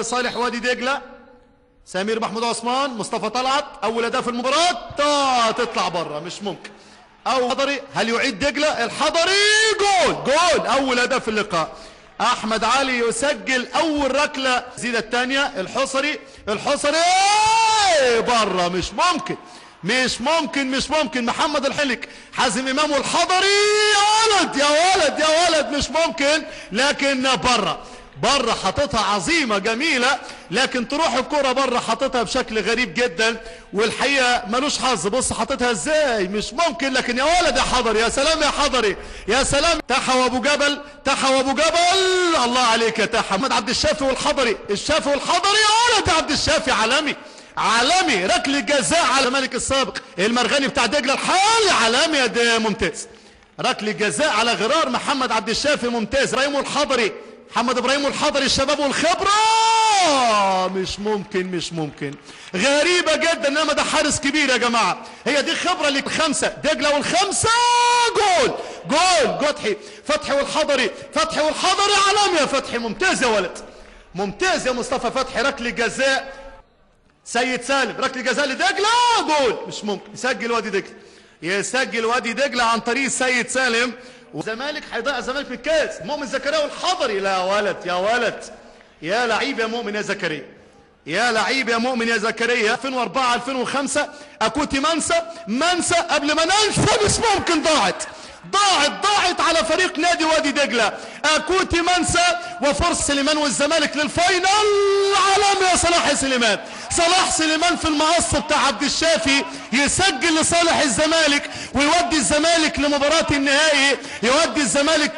صالح وادي دجلة، سمير محمود عثمان، مصطفى طلعت. اول اداء في المباراة تطلع بره، مش ممكن. او الحضري، هل يعيد دجلة؟ الحضري جول اول اداء في اللقاء. احمد علي يسجل اول ركلة، زيدة الثانية. الحصري بره، مش ممكن. محمد الحلك، حازم امام والحضري، يا ولد مش ممكن، لكن بره حاططها عظيمة جميلة، لكن تروح الكرة بره حاططها بشكل غريب جدا، والحقيقة ملوش حظ. بص حاططها ازاي، مش ممكن. لكن يا ولد يا حضري، يا سلام يا حضري، يا سلام. تحا وابو جبل، الله عليك يا تحا. محمد عبد الشافي والحضري، يا ولد يا عبد الشافي، عالمي. ركله جزاء على الملك السابق المرغني بتاع دجلة الحالي، عالمي يا ده، ممتاز. ركله جزاء على غرار محمد عبد الشافي، ممتاز. محمد ابراهيم والحضري، الشباب والخبرة، مش ممكن. غريبة جدا، انما ده حارس كبير يا جماعة. هي دي خبرة اللي خمسة دجلة والخمسة جول. فتحي والحضري، عالمي يا فتحي، ممتاز يا ولد، ممتاز يا مصطفى فتحي. ركله جزاء سيد سالم، ركله جزاء لدجلة، جول. مش ممكن يسجل وادي دجلة عن طريق سيد سالم. والزمالك هيضيع الزمالك في الكاس. مؤمن زكريا والحضري، لا يا ولد يا لعيب يا مؤمن يا زكريا. 2004 2005 اكوتي منسى قبل ما ننسى، مش ممكن. ضاعت على فريق نادي وادي دجلة. اكوتي منسى وفرصة سليمان والزمالك للفاينل. عالمي يا صلاح سليمان في المقص بتاع عبد الشافي، يسجل لصالح الزمالك ويودي الزمالك لمباراة النهائي، يودي الزمالك